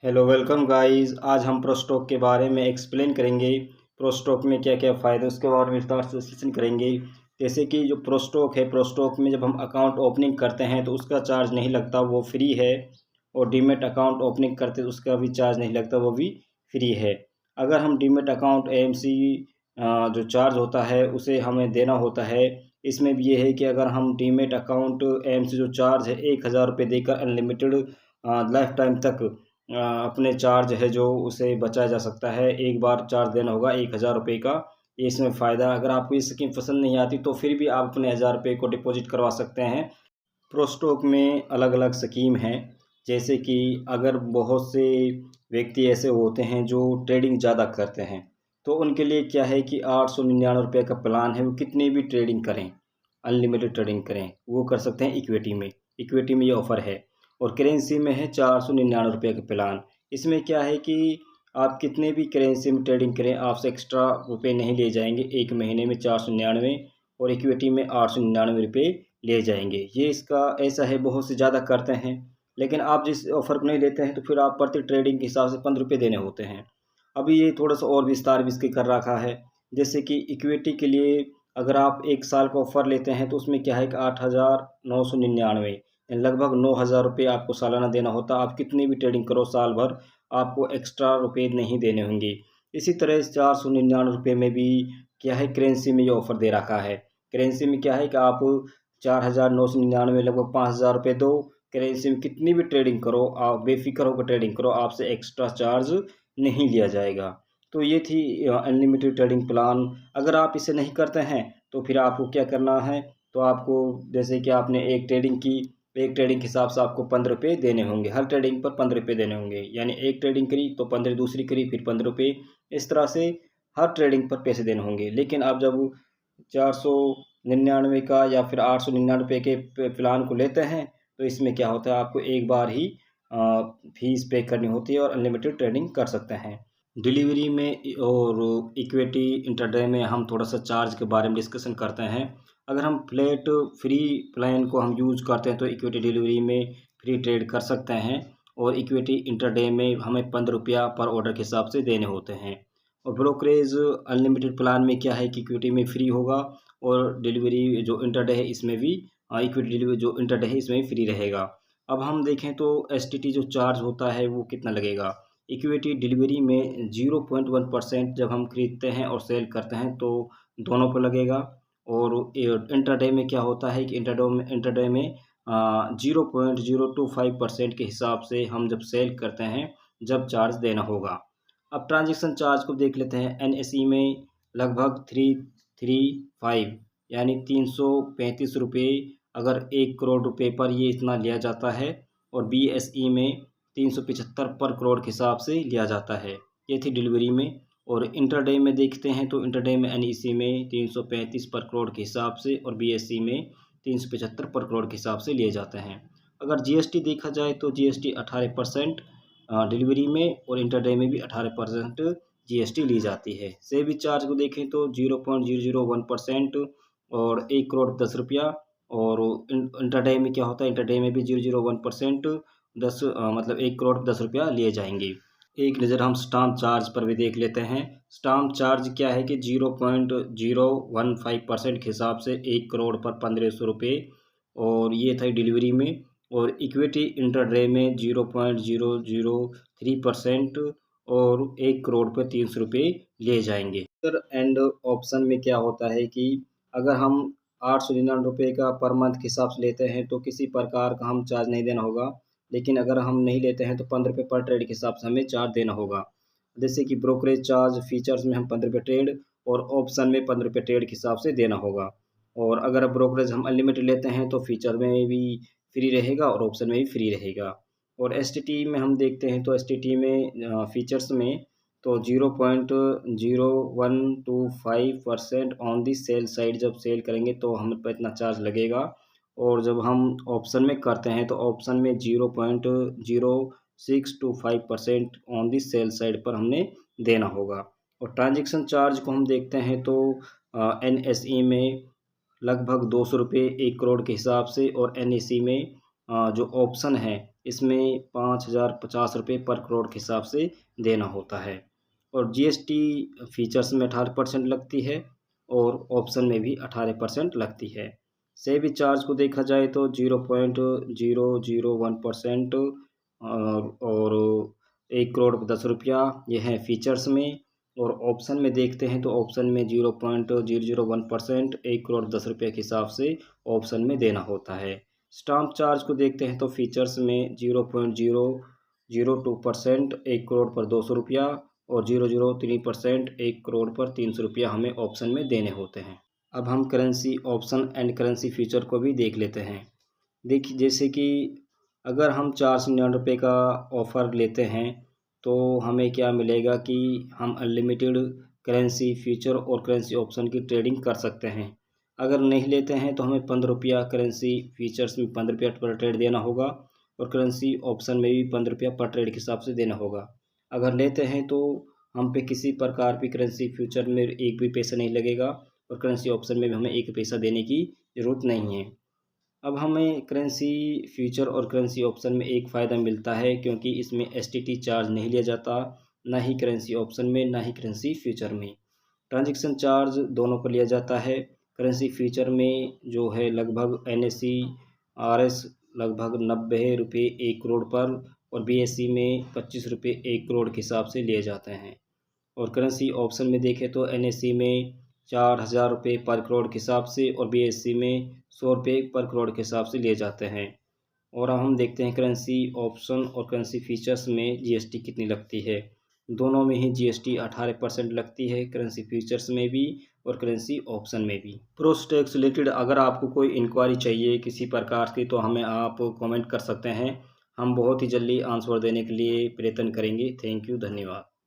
Hello welcome guys. आज हम प्रोस्टॉक के बारे में एक्सप्लेन करेंगे। प्रोस्टॉक में क्या क्या फ़ायदे उसके बारे में विस्तार से डिस्कशन करेंगे। जैसे कि जो प्रोस्टॉक है, प्रोस्टॉक में जब हम अकाउंट ओपनिंग करते हैं तो उसका चार्ज नहीं लगता, वो फ्री है। और डीमेट अकाउंट ओपनिंग करते तो उसका भी चार्ज नहीं लगता, वो भी फ्री है। अगर हम डीमेट अकाउंट एएमसी जो चार्ज होता है उसे हमें देना होता है। इसमें भी ये है कि अगर हम डीमेट अकाउंट एएमसी जो चार्ज है 1,000 रुपये देकर अनलिमिटेड लाइफ टाइम तक अपने चार्ज है जो उसे बचाया जा सकता है। एक बार चार्ज देना होगा 1,000 रुपये का। ये इसमें फ़ायदा। अगर आपको ये स्कीम पसंद नहीं आती तो फिर भी आप अपने 1,000 रुपये को डिपॉजिट करवा सकते हैं। प्रोस्टॉक में अलग अलग स्कीम हैं। जैसे कि अगर बहुत से व्यक्ति ऐसे होते हैं जो ट्रेडिंग ज़्यादा करते हैं, तो उनके लिए क्या है कि 899 रुपये का प्लान है, वो कितनी भी ट्रेडिंग करें, अनलिमिटेड ट्रेडिंग करें, वो कर सकते हैं इक्विटी में। इक्विटी में ये ऑफ़र है। और करेंसी में है 499 रुपये का प्लान। इसमें क्या है कि आप कितने भी करेंसी में ट्रेडिंग करें, आपसे एक्स्ट्रा रुपये नहीं लिए जाएंगे। एक महीने में 499 और इक्विटी में 899 रुपये ले जाएंगे। ये इसका ऐसा है, बहुत से ज़्यादा करते हैं। लेकिन आप जिस ऑफ़र को नहीं लेते हैं तो फिर आप प्रति ट्रेडिंग के हिसाब से 15 रुपये देने होते हैं। अभी ये थोड़ा सा और विस्तार भी इसके कर रखा है। जैसे कि इक्विटी के लिए अगर आप 1 साल का ऑफ़र लेते हैं तो उसमें क्या है कि 8,999 लगभग 9,000 रुपये आपको सालाना देना होता। आप कितनी भी ट्रेडिंग करो साल भर, आपको एक्स्ट्रा रुपये नहीं देने होंगे। इसी तरह इस 499 रुपये में भी क्या है, करेंसी में ये ऑफ़र दे रखा है। करेंसी में क्या है कि आप 4,999 लगभग 5,000 रुपये दो। करेंसी में कितनी भी ट्रेडिंग करो, आप बेफिक्र होकर ट्रेडिंग करो, आपसे एक्स्ट्रा चार्ज नहीं लिया जाएगा। तो ये थी अनलिमिटेड ट्रेडिंग प्लान। अगर आप इसे नहीं करते हैं तो फिर आपको क्या करना है, तो आपको जैसे कि आपने एक ट्रेडिंग की, एक ट्रेडिंग के हिसाब से आपको 15 रुपये देने होंगे। हर ट्रेडिंग पर 15 रुपये देने होंगे। यानी एक ट्रेडिंग करी तो 15, दूसरी करी फिर 15 रुपये। इस तरह से हर ट्रेडिंग पर पैसे देने होंगे। लेकिन आप जब 499 का या फिर 899 के प्लान को लेते हैं तो इसमें क्या होता है, आपको एक बार ही फीस पे करनी होती है और अनलिमिटेड ट्रेडिंग कर सकते हैं। डिलीवरी में और इक्विटी इंटरडे में हम थोड़ा सा चार्ज के बारे में डिस्कशन करते हैं। अगर हम फ्लैट फ्री प्लान को हम यूज़ करते हैं तो इक्विटी डिलीवरी में फ्री ट्रेड कर सकते हैं। और इक्विटी इंटरडे में हमें 15 रुपया पर ऑर्डर के हिसाब से देने होते हैं। और ब्रोकरेज अनलिमिटेड प्लान में क्या है कि इक्विटी में फ्री होगा और डिलीवरी जो इंटरडे है इसमें भी इक्विटी डिलीवरी जो इंटरडे है इसमें भी फ्री रहेगा। अब हम देखें तो एसटीटी जो चार्ज होता है वो कितना लगेगा। इक्विटी डिलीवरी में 0.1% जब हम खरीदते हैं और सेल करते हैं तो दोनों पर लगेगा। और इंटरडे में क्या होता है कि इंटरडे में 0.025% के हिसाब से हम जब सेल करते हैं जब चार्ज देना होगा। अब ट्रांजैक्शन चार्ज को देख लेते हैं। एनएसई में लगभग 335 यानी 335 रुपये, अगर 1 करोड़ रुपये पर ये इतना लिया जाता है। और बीएसई में 375 पर करोड़ के हिसाब से लिया जाता है। ये थी डिलीवरी में। और इंटरडे में देखते हैं तो इंटरडे में एनईसी में 335 पर करोड़ के हिसाब से और बीएसई में 375 पर करोड़ के हिसाब से लिए जाते हैं। अगर जीएसटी देखा जाए तो जीएसटी 18% डिलीवरी में और इंटरडे में भी 18% जीएसटी ली जाती है। सेवी चार्ज को देखें तो 0.001% और 1 करोड़ 10 रुपया। और इंटरडे में क्या होता है, इंटरडे में भी 0.001% 1 करोड़ 10 रुपया लिए जाएंगे। एक नज़र हम स्टाम्प चार्ज पर भी देख लेते हैं। स्टाम्प चार्ज क्या है कि 0.015% के हिसाब से 1 करोड़ पर 1,500 रुपये। और ये था डिलीवरी में। और इक्विटी इंटरडे में 0.003% और 1 करोड़ पर 300 रुपये लिए जाएंगे। एंड ऑप्शन में क्या होता है कि अगर हम 899 रुपये का पर मंथ के हिसाब से लेते हैं तो किसी प्रकार का हम चार्ज नहीं देना होगा। लेकिन अगर हम नहीं लेते हैं तो 15 रुपये पर ट्रेड के हिसाब से हमें चार्ज देना होगा। जैसे कि ब्रोकरेज चार्ज फीचर्स में हम 15 रुपये ट्रेड और ऑप्शन में 15 रुपये ट्रेड के हिसाब से देना होगा। और अगर ब्रोकरेज हम अनलिमिटेड लेते हैं तो फीचर में भी फ्री रहेगा और ऑप्शन में भी फ्री रहेगा। और एसटीटी में हम देखते हैं तो एसटीटी में फीचर्स में तो 0.0125% ऑन दी सेल साइड जब सेल करेंगे तो हम पर इतना चार्ज लगेगा। और जब हम ऑप्शन में करते हैं तो ऑप्शन में 0.0625% ऑन दी सेल साइड पर हमने देना होगा। और ट्रांजैक्शन चार्ज को हम देखते हैं तो एनएसई में लगभग 200 रुपये 1 करोड़ के हिसाब से और एनएसी में जो ऑप्शन है इसमें 5,050 रुपये पर करोड़ के हिसाब से देना होता है। और जीएसटी फीचर्स में 18% लगती है और ऑप्शन में भी 18% लगती है। सेबी चार्ज को देखा जाए तो 0.001% और 1,10,00,000 ये हैं फीचर्स में। और ऑप्शन में देखते हैं तो ऑप्शन में 0.001% 1,10,00,000 के हिसाब से ऑप्शन में देना होता है। स्टाम्प चार्ज को देखते हैं तो फीचर्स में 0.002% 1 करोड़ पर 200 रुपया और 0.03% 1 करोड़ पर 300 रुपया हमें ऑप्शन में देने होते हैं। अब हम currency option and currency future को भी देख लेते हैं। देखिए, जैसे कि अगर हम 499 का ऑफ़र लेते हैं तो हमें क्या मिलेगा कि हम अनलिमिटेड करेंसी फ्यूचर और करेंसी ऑप्शन की ट्रेडिंग कर सकते हैं। अगर नहीं लेते हैं तो हमें 15 रुपया करेंसी फीचर्स में 15 रुपया पर ट्रेड देना होगा और करेंसी ऑप्शन में भी 15 रुपया पर ट्रेड के हिसाब से देना होगा। अगर लेते हैं तो हम पे किसी प्रकार की करेंसी फ्यूचर में एक भी पैसा नहीं लगेगा और करेंसी ऑप्शन में भी हमें एक पैसा देने की ज़रूरत नहीं है। अब हमें करेंसी फ्यूचर और करेंसी ऑप्शन में एक फ़ायदा मिलता है, क्योंकि इसमें एसटीटी चार्ज नहीं लिया जाता, ना ही करेंसी ऑप्शन में ना ही करेंसी फ्यूचर में। ट्रांजैक्शन चार्ज दोनों पर लिया जाता है। करेंसी फ्यूचर में जो है लगभग एनएसई आरएस लगभग 90 रुपये 1 करोड़ पर और बीएसई में 25 रुपये 1 करोड़ के हिसाब से लिए जाते हैं। और करेंसी ऑप्शन में देखें तो एनएसई में 4,000 रुपये पर करोड़ के हिसाब से और बीएसई में 100 रुपये पर करोड़ के हिसाब से लिए जाते हैं। और अब हम देखते हैं करेंसी ऑप्शन और करेंसी फीचर्स में जीएसटी कितनी लगती है। दोनों में ही जीएसटी 18% लगती है, करेंसी फीचर्स में भी और करेंसी ऑप्शन में भी। प्रोस्टेक से रिलेटेड अगर आपको कोई इंक्वायरी चाहिए किसी प्रकार की तो हमें आप कमेंट कर सकते हैं। हम बहुत ही जल्दी आंसर देने के लिए प्रयत्न करेंगे। थैंक यू, धन्यवाद।